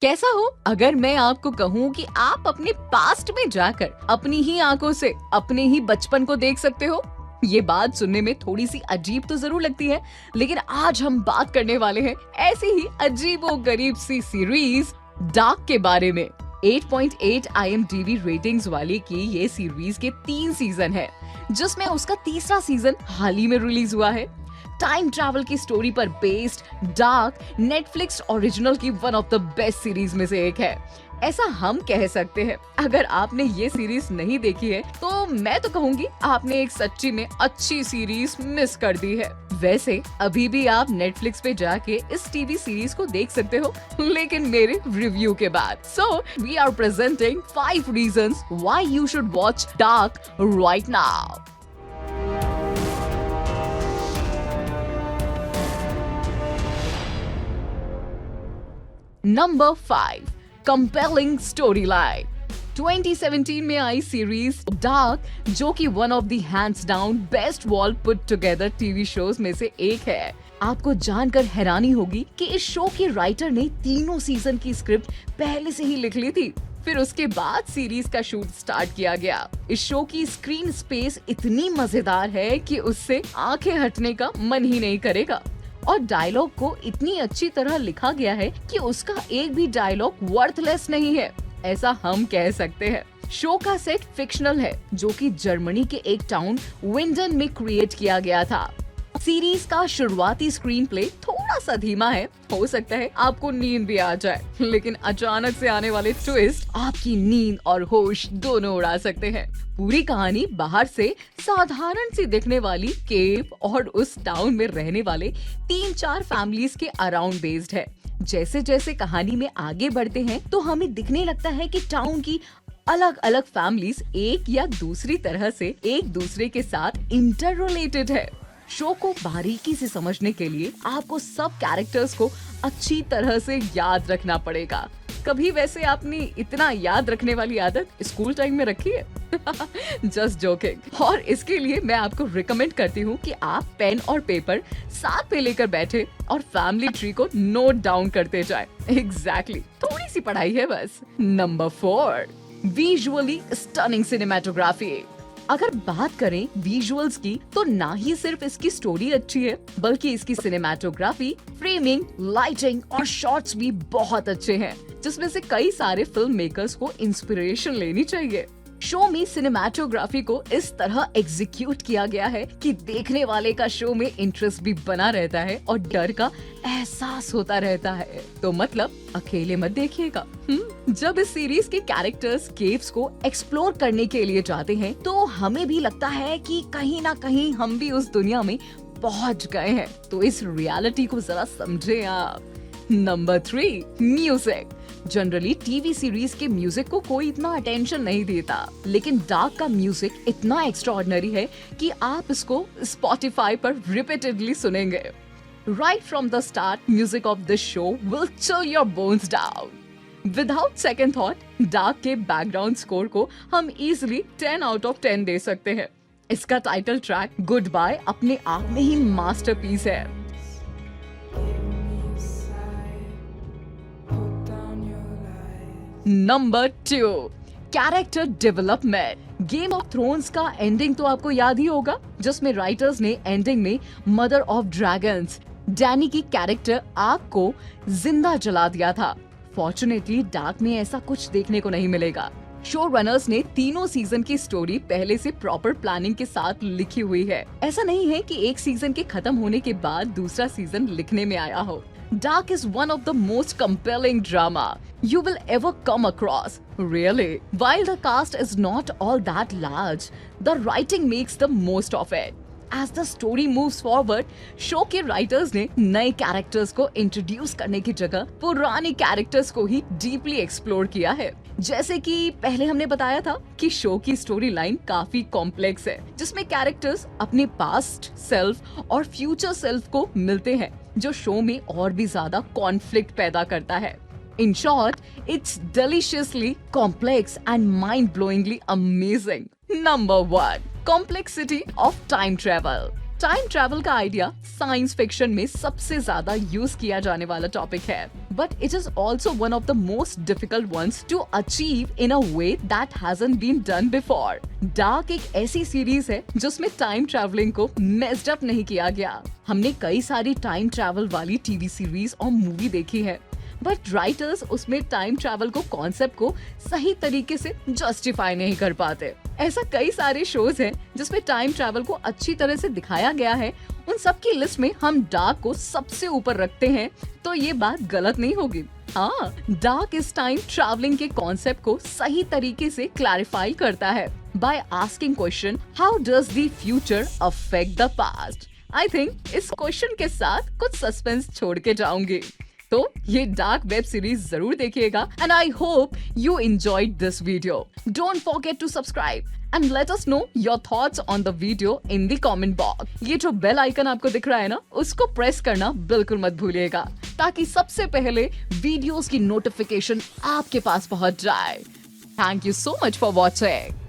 कैसा हो अगर मैं आपको कहूँ कि आप अपने पास्ट में जाकर अपनी ही आंखों से अपने ही बचपन को देख सकते हो। ये बात सुनने में थोड़ी सी अजीब तो जरूर लगती है, लेकिन आज हम बात करने वाले हैं ऐसी ही अजीबोगरीब सी सीरीज डार्क के बारे में। 8.8 IMDb रेटिंग्स वाली की ये सीरीज के 3 सीजन है, जिसमें उसका तीसरा सीजन हाल ही में रिलीज हुआ है। टाइम ट्रैवल की स्टोरी पर बेस्ड डार्क नेटफ्लिक्स ओरिजिनल की one of the best series में से एक है, ऐसा हम कह सकते हैं। अगर आपने ये सीरीज नहीं देखी है तो मैं तो कहूँगी आपने एक सच्ची में अच्छी सीरीज मिस कर दी है। वैसे अभी भी आप नेटफ्लिक्स पे जाके इस टीवी सीरीज को देख सकते हो, लेकिन मेरे रिव्यू के बाद। So we are presenting 5 reasons why you should watch Dark right now. Number 5, compelling storyline. 2017 में आई सीरीज डार्क, जो कि one of the hands down best well put together TV shows में से एक है। आपको जानकर हैरानी होगी कि इस शो के राइटर ने तीनों सीजन की स्क्रिप्ट पहले से ही लिख ली थी। फिर उसके बाद सीरीज का शूट स्टार्ट किया गया। इस शो की स्क्रीन स्पेस इतनी मजेदार है कि उससे आंखें हटने का मन ही नहीं करेगा, और डायलॉग को इतनी अच्छी तरह लिखा गया है कि उसका एक भी डायलॉग वर्थलेस नहीं है, ऐसा हम कह सकते हैं। शो का सेट फिक्शनल है, जो कि जर्मनी के एक टाउन विंडन में क्रिएट किया गया था। सीरीज का शुरुआती स्क्रीन प्ले थोड़ा सा धीमा है, हो सकता है आपको नींद भी आ जाए, लेकिन अचानक से आने वाले ट्विस्ट आपकी नींद और होश दोनों उड़ा सकते हैं। पूरी कहानी बाहर से साधारण सी दिखने वाली केव और उस टाउन में रहने वाले 3-4 फैमिलीज के अराउंड बेस्ड है। जैसे जैसे कहानी में आगे बढ़ते हैं तो हमें दिखने लगता है कि टाउन की अलग अलग फैमिलीज एक या दूसरी तरह से एक दूसरे के साथ इंटर रिलेटेड है। शो को बारीकी से समझने के लिए आपको सब कैरेक्टर्स को अच्छी तरह से याद रखना पड़ेगा। कभी वैसे आपने इतना याद रखने वाली आदत स्कूल टाइम में रखी है? Just joking. और इसके लिए मैं आपको रिकमेंड करती हूँ कि आप पेन और पेपर साथ में लेकर बैठे और फैमिली ट्री को नोट डाउन करते जाएं। एग्जैक्टली, थोड़ी सी पढ़ाई है बस। Number 4, visually stunning cinematography. अगर बात करें विजुअल्स की, तो ना ही सिर्फ इसकी स्टोरी अच्छी है, बल्कि इसकी सिनेमेटोग्राफी, फ्रेमिंग, लाइटिंग और शॉट्स भी बहुत अच्छे हैं, जिसमें से कई सारे फिल्म मेकर्स को इंस्पिरेशन लेनी चाहिए। शो में सिनेमेटोग्राफी को इस तरह एग्जीक्यूट किया गया है कि देखने वाले का शो में इंटरेस्ट भी बना रहता है और डर का एहसास होता रहता है। तो मतलब अकेले मत देखिएगा। जब इस सीरीज के कैरेक्टर्स केव्स को एक्सप्लोर करने के लिए जाते हैं, तो हमें भी लगता है कि कहीं ना कहीं हम भी उस दुनिया में पहुंच गए हैं। तो इस रियलिटी को जरा समझे आप। Number 3, music. Generally TV series के म्यूजिक को कोई इतना अटेंशन नहीं देता, लेकिन डार्क का म्यूजिक इतना एक्स्ट्राऑर्डिनरी है कि आप इसको स्पॉटिफाई पर रिपीटेडली सुनेंगे। Right from the start, music of this show will chill your bones down. Without second thought, dark के बैकग्राउंड स्कोर को हम easily 10 out of 10 दे सकते हैं। इसका टाइटल ट्रैक गुड बाय अपने आप में ही मास्टरपीस है। Number 2, character development. Game of thrones का एंडिंग तो आपको याद ही होगा, जिसमें राइटर्स ने एंडिंग में मदर ऑफ ड्रैगन्स डैनी की कैरेक्टर आग को जिंदा जला दिया था। फॉर्चुनेटली डार्क में ऐसा कुछ देखने को नहीं मिलेगा। शो रनर्स ने तीनों सीजन की स्टोरी पहले से प्रॉपर प्लानिंग के साथ लिखी हुई है। ऐसा नहीं है कि एक सीजन के खत्म होने के बाद दूसरा सीजन लिखने में आया हो। Dark is one of the most compelling drama you will ever come across. Really, while the cast is not all that large, the writing makes the most of it. As the story moves forward, show के writers ने नए characters को introduce करने की जगह पुराने characters को ही deeply explore किया है। जैसे कि पहले हमने बताया था कि शो की स्टोरी लाइन काफी कॉम्प्लेक्स है, जिसमें कैरेक्टर्स अपने पास्ट सेल्फ और फ्यूचर सेल्फ को मिलते हैं, जो शो में और भी ज्यादा कॉन्फ्लिक्ट पैदा करता है। In short, it's deliciously complex and mind-blowingly amazing. Number 1, complexity of time travel. Time travel का आइडिया साइंस फिक्शन में सबसे ज्यादा यूज किया जाने वाला टॉपिक है, but it is also one of the most difficult ones to achieve in a way that hasn't been done before. Dark एक ऐसी सीरीज है जिसमें टाइम ट्रैवलिंग को मेस्ड अप नहीं किया गया। हमने कई सारी टाइम ट्रैवल वाली टीवी सीरीज और मूवी देखी है, बट राइटर्स उसमें टाइम ट्रैवल को कॉन्सेप्ट को सही तरीके से जस्टिफाई नहीं कर पाते। ऐसा कई सारे शोज हैं जिसमें टाइम ट्रैवल को अच्छी तरह से दिखाया गया है। उन सब की लिस्ट में हम डार्क को सबसे ऊपर रखते हैं, तो ये बात गलत नहीं होगी। हाँ, डार्क इस टाइम ट्रैवलिंग के कॉन्सेप्ट को सही तरीके से क्लैरिफाई करता है by asking question, how does the future affect the past. I think इस क्वेश्चन के साथ कुछ सस्पेंस छोड़ के जाऊंगी। तो ये डार्क वेब सीरीज जरूर देखिएगा and I hope you enjoyed this video. Don't forget to subscribe and let us know your thoughts on the video in the comment box. ये जो बेल आइकन आपको दिख रहा है ना, उसको प्रेस करना बिल्कुल मत भूलिएगा, ताकि सबसे पहले वीडियोस की नोटिफिकेशन आपके पास पहुंच जाए। Thank you so much for watching.